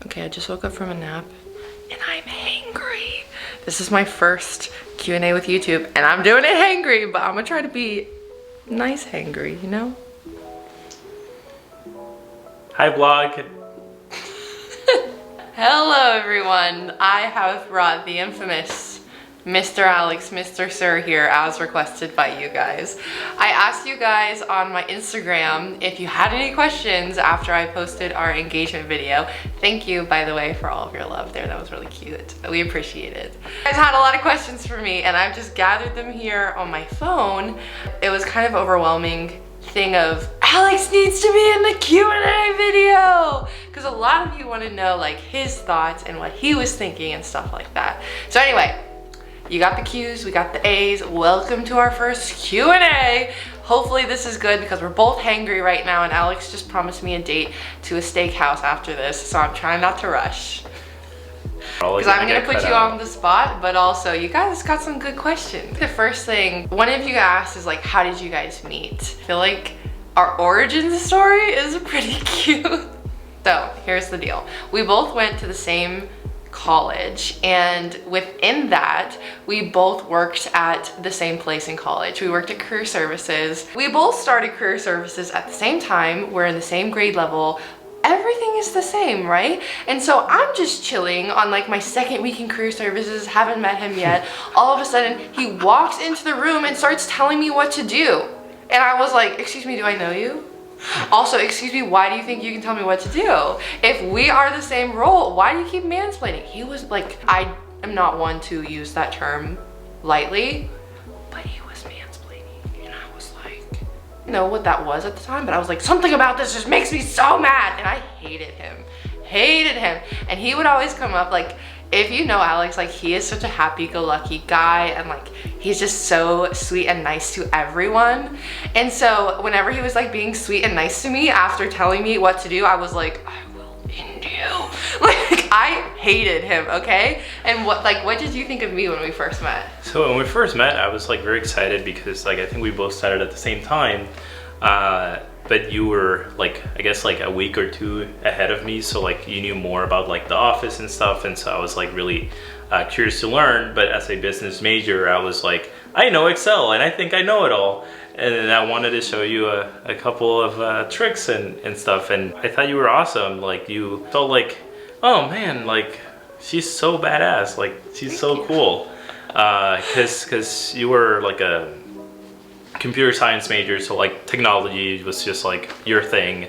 Okay, I just woke up from a nap and I'm hangry. This is my first Q&A with YouTube and I'm doing it hangry, but I'm gonna try to be nice hangry, you know? Hi vlog. Hello everyone. I have brought the infamous Mr. Alex, Mr. Sir here as requested by you guys. I asked you guys on my Instagram if you had any questions after I posted our engagement video. Thank you, by the way, for all of your love there. That was really cute. We appreciate it. You guys had a lot of questions for me and I've just gathered them here on my phone. It was kind of overwhelming thing of Alex needs to be in the Q&A video because a lot of you want to know like his thoughts and what he was thinking and stuff like that. So anyway, you got the Q's, we got the A's. Welcome to our first Q&A. Hopefully this is good because we're both hangry right now and Alex just promised me a date to a steakhouse after this, so I'm trying not to rush. Because I'm gonna put you on the spot, but also you guys got some good questions. The first thing one of you asked is like, how did you guys meet? I feel like our origin story is pretty cute. So here's the deal. We both went to the same college and within that we both worked at the same place in college. We worked at career services. We both started career services at the same time. We're in the same grade level. Everything is the same, right? And so I'm just chilling on like my second week in career services, haven't met him yet. All of a sudden he walks into the room and starts telling me what to do. And I was like, excuse me, do I know you? Also, excuse me, why do you think you can tell me what to do? If we are the same role, why do you keep mansplaining? He was like, I am not one to use that term lightly, but he was mansplaining. And I was like, I didn't know what that was at the time, but I was like, something about this just makes me so mad. And I hated him. And he would always come up like, if you know Alex, like he is such a happy-go-lucky guy and like he's just so sweet and nice to everyone. And so whenever he was like being sweet and nice to me after telling me what to do, I was like, I will end you. Like I hated him, okay? And what did you think of me when we first met? So when we first met, I was like very excited because like I think we both started at the same time. But you were like, I guess like a week or two ahead of me. So like you knew more about like the office and stuff. And so I was like really curious to learn. But as a business major, I was like, I know Excel and I think I know it all. And then I wanted to show you a couple of tricks and stuff. And I thought you were awesome. Like you felt like, oh man, like she's so badass. Like she's so cool. Cause you were like a computer science major, so like technology was just like your thing,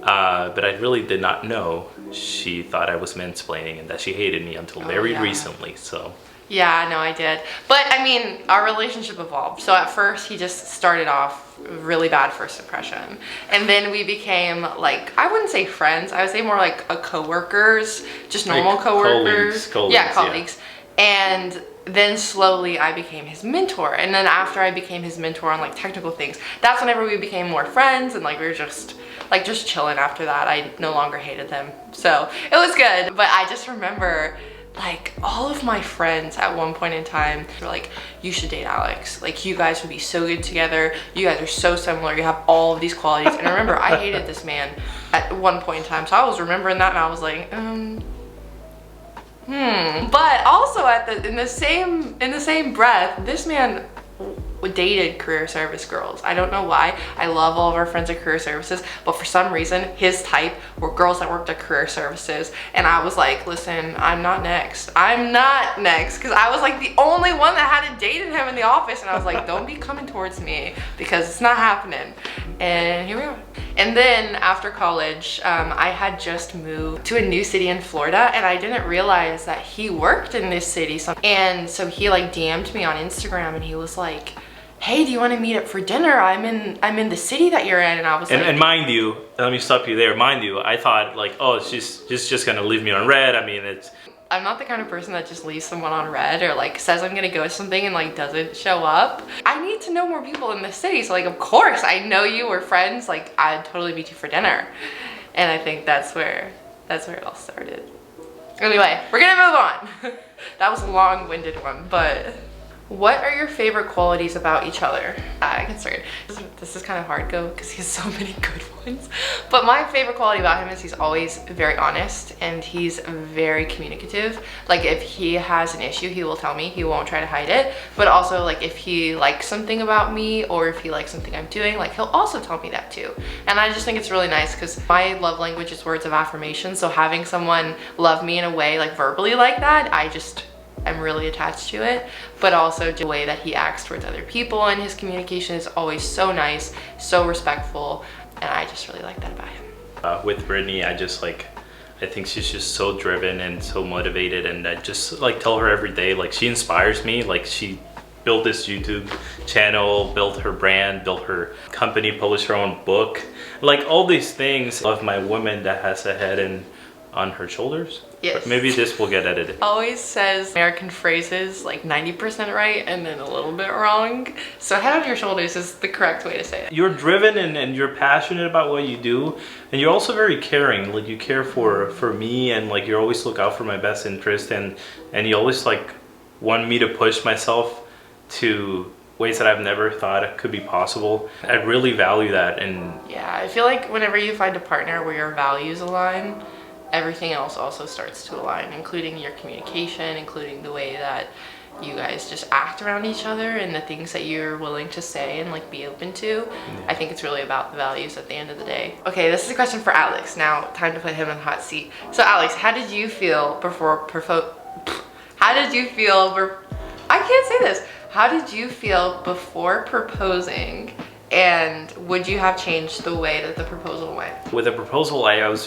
but I really did not know she thought I was mansplaining and that she hated me until very recently. So yeah, no, I did. But I mean, our relationship evolved. So at first he just started off really bad first impression. And then we became like, I wouldn't say friends. I would say more like a co-workers, just normal like co-workers. Colleagues, yeah, colleagues. Yeah. And then slowly I became his mentor. And then after I became his mentor on like technical things, that's whenever we became more friends and like we were just chilling after that. I no longer hated them. So it was good. But I just remember like all of my friends at one point in time were like, you should date Alex. Like you guys would be so good together. You guys are so similar. You have all of these qualities. And I remember I hated this man at one point in time. So I was remembering that and I was like, But also in the same breath, this man dated career service girls. I don't know why. I love all of our friends at career services, but for some reason his type were girls that worked at career services. And I was like, listen, I'm not next. Because I was like the only one that hadn't dated him in the office. And I was like, don't be coming towards me because it's not happening. And here we are. And then after college, I had just moved to a new city in Florida and I didn't realize that he worked in this city. And so he like DM'd me on Instagram and he was like, hey, do you want to meet up for dinner? I'm in the city that you're in. And I was like, and mind you, let me stop you there. Mind you, I thought like, oh, she's just gonna leave me on red. I mean, I'm not the kind of person that just leaves someone on red or like says I'm gonna go to something and like doesn't show up. I need to know more people in the city. So like, of course, I know you, we're friends. Like I'd totally meet you for dinner. And I think that's where it all started. Anyway, we're gonna move on. That was a long-winded one, but What are your favorite qualities about each other? I can start. This is kind of hard go because he has so many good ones. But my favorite quality about him is he's always very honest and he's very communicative. Like if he has an issue, he will tell me. He won't try to hide it. But also like if he likes something about me or if he likes something I'm doing, like he'll also tell me that too. And I just think it's really nice because my love language is words of affirmation. So having someone love me in a way like verbally like that, I'm really attached to it, but also the way that he acts towards other people and his communication is always so nice, so respectful, and I just really like that about him. With Brittany, I think she's just so driven and so motivated, and I just like tell her every day, like she inspires me. Like she built this YouTube channel, built her brand, built her company, published her own book, like all these things. I love my woman that has a head and on her shoulders. Yes. Maybe this will get edited. Always says American phrases like 90% right and then a little bit wrong. So head on your shoulders is the correct way to say it. You're driven and you're passionate about what you do, and you're also very caring. Like you care for me, and like you always look out for my best interest, and you always like want me to push myself to ways that I've never thought could be possible. I really value that. And yeah, I feel like whenever you find a partner where your values align, everything else also starts to align, including your communication, including the way that you guys just act around each other and the things that you're willing to say and like be open to. Yeah. I think it's really about the values at the end of the day. Okay, this is a question for Alex. Now, time to put him in the hot seat. So Alex, how did you feel before How did you feel before proposing? And would you have changed the way that the proposal went? With the proposal, I was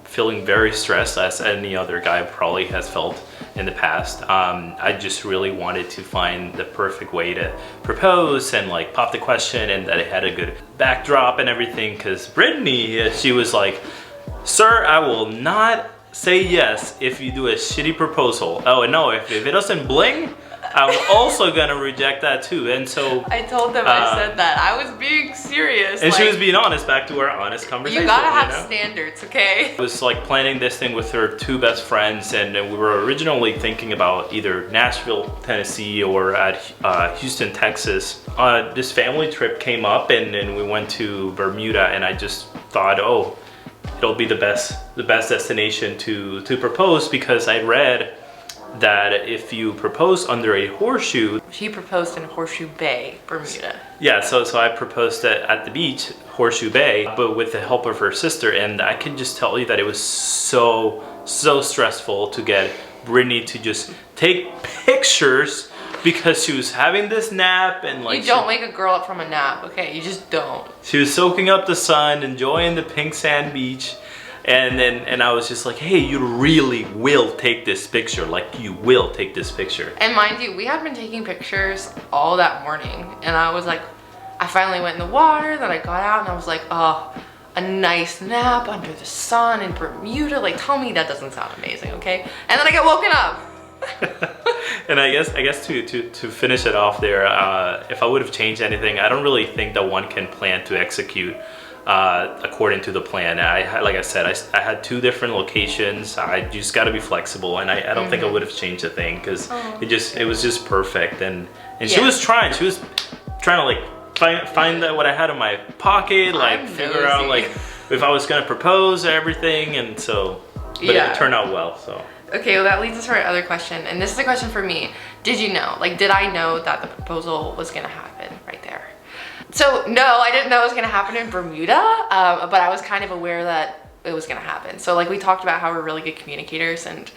feeling very stressed, as any other guy probably has felt in the past. I just really wanted to find the perfect way to propose and like pop the question, and that it had a good backdrop and everything. Because Brittany, she was like, "Sir, I will not say yes if you do a shitty proposal. Oh, and no, if it doesn't bling, I'm also gonna reject that too." And so I told them I said that. I was being serious. And like, she was being honest, back to our honest conversation. You gotta have standards, okay? I was like planning this thing with her two best friends, and we were originally thinking about either Nashville, Tennessee, or at Houston, Texas. This family trip came up, and we went to Bermuda, and I just thought, oh, it'll be the best destination to propose, because I read that if you propose under a horseshoe... She proposed in Horseshoe Bay, Bermuda. Yeah, so I proposed at the beach, Horseshoe Bay, but with the help of her sister, and I can just tell you that it was so stressful to get Brittany to just take pictures, because she was having this nap, and like... You don't wake a girl up from a nap, okay? You just don't. She was soaking up the sun, enjoying the pink sand beach, and I was just like, hey, you really will take this picture. Like, you will take this picture. And mind you, we had been taking pictures all that morning, and I was like, I finally went in the water, then I got out, and I was like, oh, a nice nap under the sun in Bermuda. Like, tell me that doesn't sound amazing, okay? And then I get woken up. And I guess to finish it off there, if I would have changed anything, I don't really think that one can plan to execute according to the plan. Like I said, I had two different locations. I just got to be flexible, and I don't think I would have changed a thing, because it was just perfect. And yeah. She was trying to like find what I had in my pocket, like figure out like if I was gonna propose everything, and so but it turned out well. So okay, well that leads us to our other question, and this is a question for me. Did you know, like, did I know that the proposal was gonna happen right there? So no, I didn't know it was gonna happen in Bermuda, but I was kind of aware that it was gonna happen. So like, we talked about how we're really good communicators, and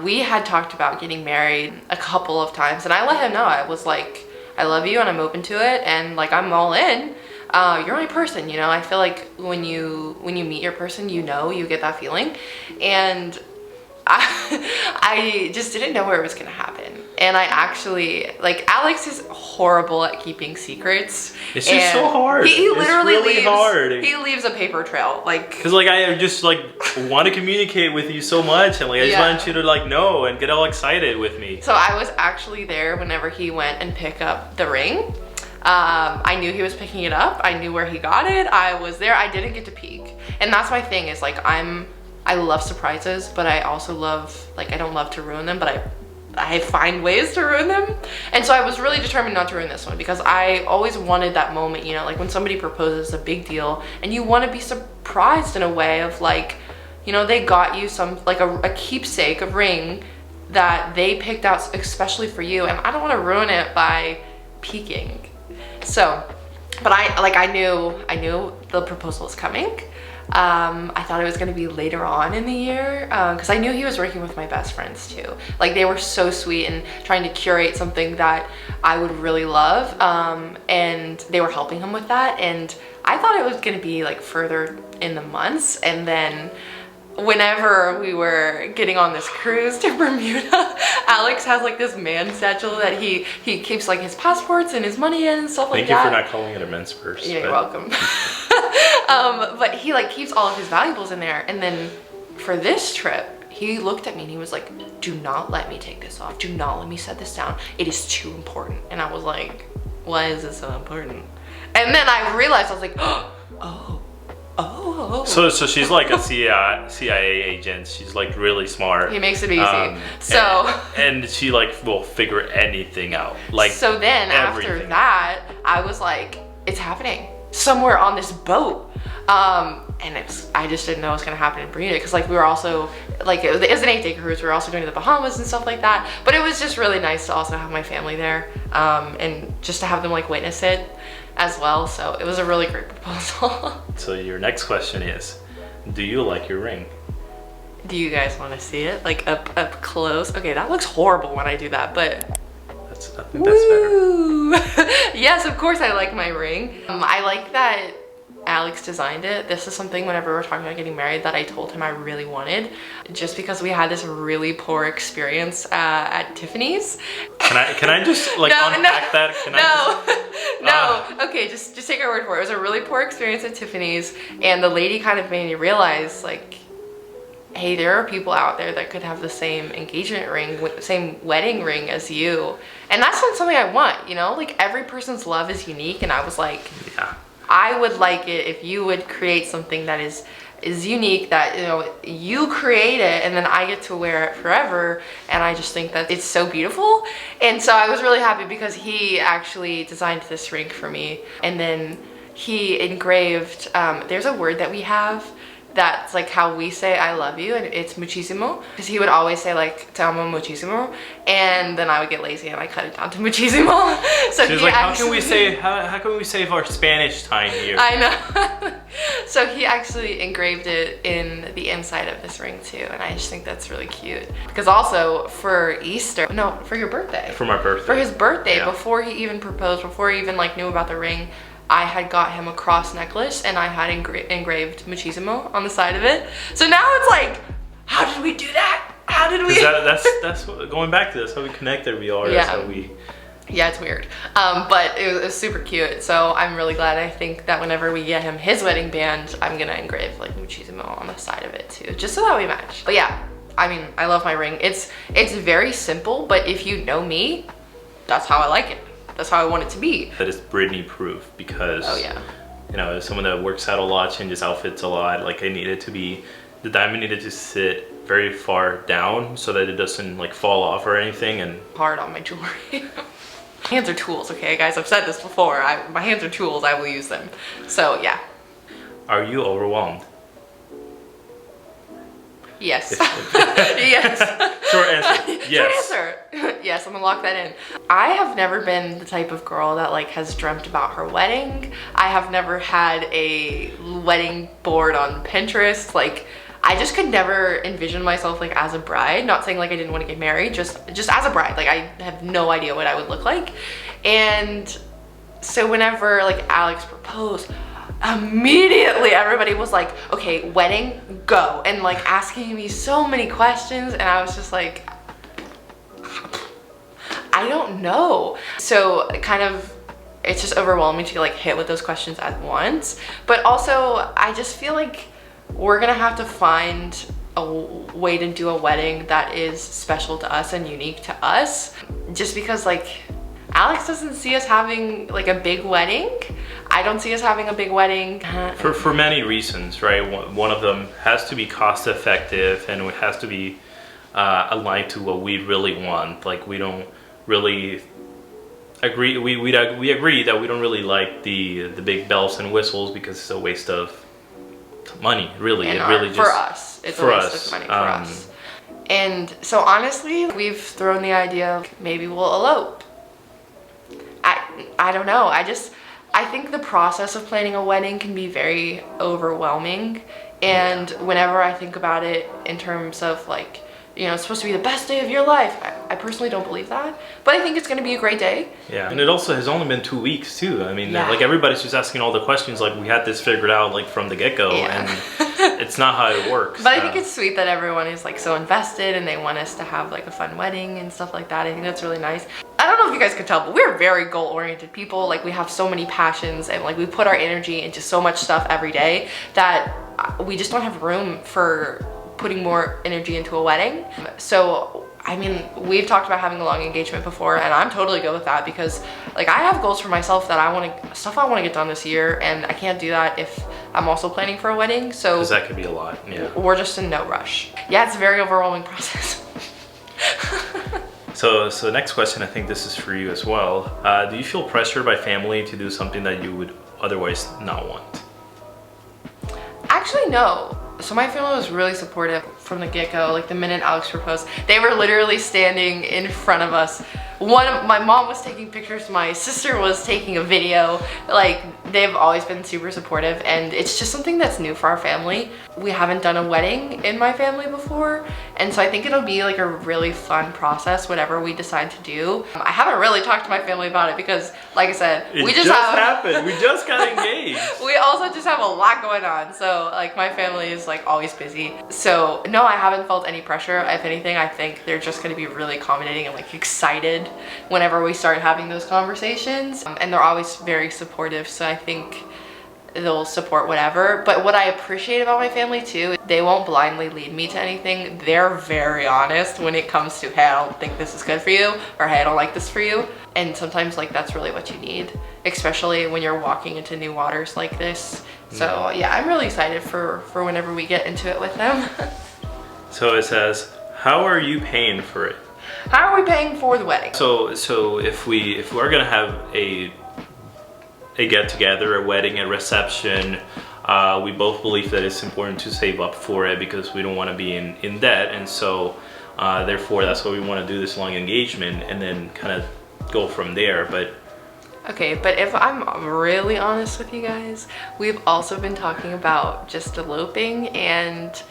we had talked about getting married a couple of times, and I let him know. I was like, I love you and I'm open to it, and like, I'm all in. You're my person, you know? I feel like when you meet your person, you get that feeling. And I just didn't know where it was gonna happen. And I actually, like, Alex is horrible at keeping secrets. It's just so hard. He literally it's really hard. He leaves a paper trail, like. Cause like I just like want to communicate with you so much, and like I just want you to like know and get all excited with me. So I was actually there whenever he went and picked up the ring. I knew he was picking it up. I knew where he got it. I was there. I didn't get to peek. And that's my thing, is like, I love surprises, but I also love, like, I don't love to ruin them, but I I find ways to ruin them. And so I was really determined not to ruin this one because I always wanted that moment, you know, like when somebody proposes, a big deal, and you want to be surprised in a way of like, you know, they got you some, like a keepsake, a ring that they picked out especially for you, and I don't want to ruin it by peeking. So, but I knew the proposal was coming. I thought it was gonna be later on in the year because I knew he was working with my best friends too. Like they were so sweet and trying to curate something that I would really love, and they were helping him with that. And I thought it was gonna be like further in the months, and then whenever we were getting on this cruise to Bermuda, Alex has like this man satchel that he keeps like his passports and his money in and stuff like that. Thank you for not calling it a men's purse. Yeah, you're welcome. But he like keeps all of his valuables in there. And then for this trip, he looked at me and he was like, do not let me take this off. Do not let me set this down. It is too important. And I was like, why is it so important? And then I realized, I was like, oh. So she's like a CIA agent. She's like really smart. He makes it easy. And she like will figure anything out. Like so then everything. After that, I was like, it's happening somewhere on this boat. And I just didn't know it was gonna happen in Bermuda because like we were also like it was an 8-day cruise. We were also going to the Bahamas and stuff like that. But it was just really nice to also have my family there, and just to have them like witness it as well. So it was a really great proposal. So your next question is, do you like your ring? Do you guys want to see it like up close? Okay, that looks horrible when I do that, but I think that's better. Yes, of course I like my ring. I like that Alex designed it. This is something whenever we're talking about getting married that I told him I really wanted, just because we had this really poor experience at Tiffany's. Can I just like unpack that? No. Okay, just take our word for it. It was a really poor experience at Tiffany's, and the lady kind of made me realize like, hey, there are people out there that could have the same engagement ring, same wedding ring as you, and that's not something I want. You know, like every person's love is unique, and I was like, yeah. I would like it if you would create something that is unique, that, you know, you create it and then I get to wear it forever. And I just think that it's so beautiful. And so I was really happy because he actually designed this ring for me. And then he engraved, there's a word that we have that's like how we say I love you, and it's muchísimo, because he would always say like te amo muchísimo, and then I would get lazy and I cut it down to muchísimo. So she's like, how can we save our Spanish time here? I know. So he actually engraved it in the inside of this ring too, and I just think that's really cute. Because also for Easter, no, for your birthday. For my birthday. For his birthday, yeah. Before he even proposed, before he even like knew about the ring, I had got him a cross necklace and I had engraved muchísimo on the side of it. So now it's like, how did we do that? How did we? That's going back to this, how we connected we are. Yeah. That's how we. Yeah, it's weird. But it was super cute. So I'm really glad. I think that whenever we get him his wedding band, I'm gonna engrave like muchísimo on the side of it too, just so that we match. But yeah, I mean, I love my ring. It's very simple, but if you know me, that's how I like it. That's how I want it to be. That is Brittany proof, because you know, as someone that works out a lot, changes outfits a lot, like the diamond needed to sit very far down so that it doesn't like fall off or anything. And hard on my jewelry. Hands are tools, okay guys? I've said this before. My hands are tools, I will use them. So yeah. Are you overwhelmed? Yes. Yes. Short answer. Yes. Short answer. Yes, I'm gonna lock that in. I have never been the type of girl that like has dreamt about her wedding. I have never had a wedding board on Pinterest. Like, I just could never envision myself like as a bride. Not saying like I didn't want to get married, just as a bride. Like, I have no idea what I would look like. And so whenever like Alex proposed, immediately everybody was like, okay, wedding, go, and like asking me so many questions, and I was just like, I don't know. So kind of, it's just overwhelming to like hit with those questions at once. But also I just feel like we're gonna have to find a way to do a wedding that is special to us and unique to us, just because like Alex doesn't see us having like a big wedding. I don't see us having a big wedding. For many reasons, right? One of them has to be cost effective, and it has to be align to what we really want. Like we don't really agree. We agree that we don't really like the big bells and whistles because it's a waste of money. Really, for us, it's a waste of money for us. And so honestly, we've thrown the idea of maybe we'll elope. I don't know. I think the process of planning a wedding can be very overwhelming. And whenever I think about it in terms of like, you know, it's supposed to be the best day of your life, I personally don't believe that. But I think it's going to be a great day. Yeah, and it also has only been 2 weeks too. I mean, like everybody's just asking all the questions like we had this figured out like from the get-go, and it's not how it works. But I think it's sweet that everyone is like so invested and they want us to have like a fun wedding and stuff like that. I think that's really nice. I don't know if you guys could tell, but we're very goal-oriented people. Like we have so many passions and like we put our energy into so much stuff every day that we just don't have room for putting more energy into a wedding. So I mean, we've talked about having a long engagement before, and I'm totally good with that because like I have goals for myself that I want to get done this year, and I can't do that if I'm also planning for a wedding. So because that could be a lot. Yeah, we're just in no rush. Yeah, it's a very overwhelming process. So next question, I think this is for you as well. Do you feel pressured by family to do something that you would otherwise not want? Actually, no. So my family was really supportive from the get-go. Like the minute Alex proposed, they were literally standing in front of us. My mom was taking pictures, my sister was taking a video. Like they've always been super supportive, and it's just something that's new for our family. We haven't done a wedding in my family before, and so I think it'll be like a really fun process whatever we decide to do. I haven't really talked to my family about it because, like I said, we just happened. We just got engaged. We also just have a lot going on, so like my family is like always busy. So no, I haven't felt any pressure. If anything, I think they're just going to be really accommodating and like excited whenever we start having those conversations, and they're always very supportive, so I think they'll support whatever. But what I appreciate about my family too, they won't blindly lead me to anything. They're very honest when it comes to, hey, I don't think this is good for you, or hey, I don't like this for you. And sometimes like that's really what you need, especially when you're walking into new waters like this. So yeah, I'm really excited for whenever we get into it with them. So it says, how are you paying for it? How are we paying for the wedding? So if we're gonna have a get together, a wedding, a reception, we both believe that it's important to save up for it because we don't want to be in debt, and so therefore that's why we want to do this long engagement and then kind of go from there. But okay, but if I'm really honest with you guys, we've also been talking about just eloping and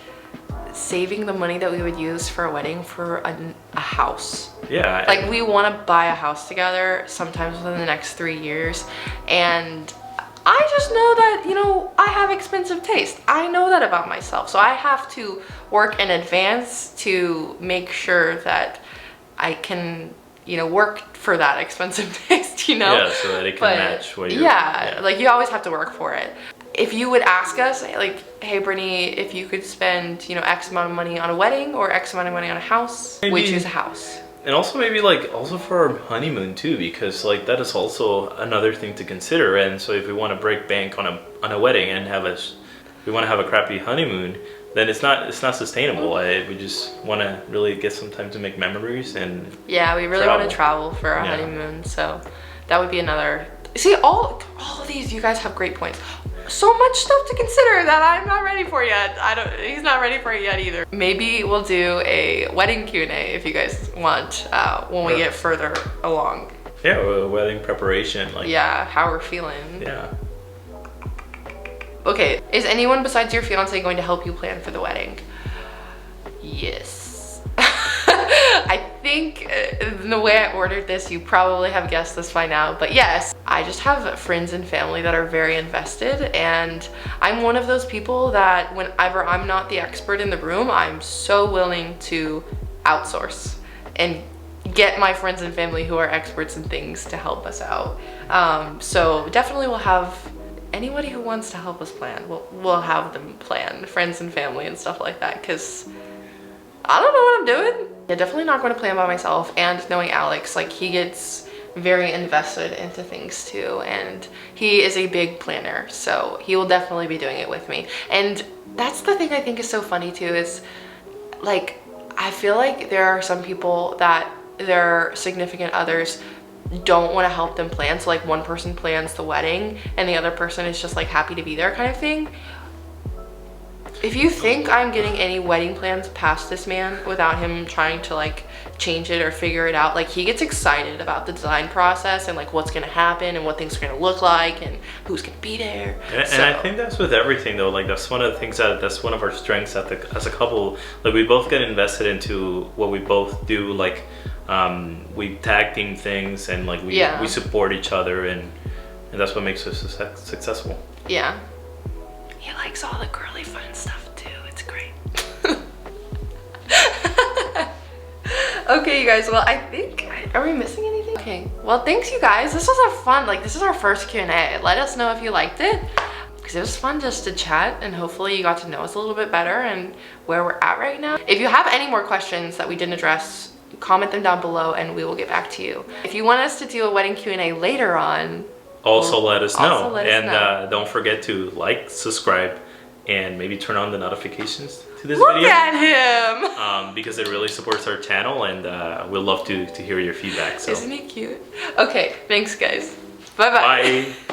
saving the money that we would use for a wedding for a house. Yeah. Like we want to buy a house together sometimes within the next 3 years, and I just know that, you know, I have expensive taste. I know that about myself, so I have to work in advance to make sure that I can, you know, work for that expensive taste, you know? Yeah, so that it can match what you're... Yeah, like you always have to work for it. If you would ask us, like, hey, Brittany, if you could spend, you know, X amount of money on a wedding or X amount of money on a house, we choose a house. And also maybe like also for our honeymoon too, because like that is also another thing to consider. And so if we want to break bank on a wedding and we want to have a crappy honeymoon, then it's not sustainable. We just want to really get some time to make memories and yeah, we really want to travel for our honeymoon. So that would be another. See, all of these, you guys have great points. So much stuff to consider that I'm not ready for yet. He's not ready for it yet either. Maybe we'll do a wedding Q&A if you guys want when we get further along. Yeah, wedding preparation. Like, yeah, how we're feeling. Yeah. Okay, is anyone besides your fiance going to help you plan for the wedding? Yes. I think the way I ordered this, you probably have guessed this by now, but yes, I just have friends and family that are very invested, and I'm one of those people that whenever I'm not the expert in the room, I'm so willing to outsource and get my friends and family who are experts in things to help us out. So definitely we'll have anybody who wants to help us plan, we'll have them plan, friends and family and stuff like that, because I don't know what I'm doing. Yeah, definitely not going to plan by myself, and knowing Alex, like he gets very invested into things too, and he is a big planner, so he will definitely be doing it with me. And that's the thing I think is so funny too, is like I feel like there are some people that their significant others don't want to help them plan. So like one person plans the wedding and the other person is just like happy to be there kind of thing. If you think I'm getting any wedding plans past this man without him trying to like change it or figure it out, like he gets excited about the design process and like what's gonna happen and what things are gonna look like and who's gonna be there. And I think that's with everything though. Like that's one of the things that's one of our strengths as a couple. Like we both get invested into what we both do. Like we tag team things and like we support each other and that's what makes us successful. Yeah. He likes all the girly fun stuff too. It's great. Okay, you guys. Well, I think, are we missing anything? Okay. Well, thanks, you guys. This was a fun, like, this is our first Q&A. Let us know if you liked it, because it was fun just to chat, and hopefully you got to know us a little bit better and where we're at right now. If you have any more questions that we didn't address, comment them down below, and we will get back to you. If you want us to do a wedding Q&A later on, also let us know. And don't forget to like, subscribe, and maybe turn on the notifications to this Look video. Look at him! Because it really supports our channel, and we'd love to hear your feedback. So. Isn't he cute? Okay, thanks guys. Bye-bye. Bye.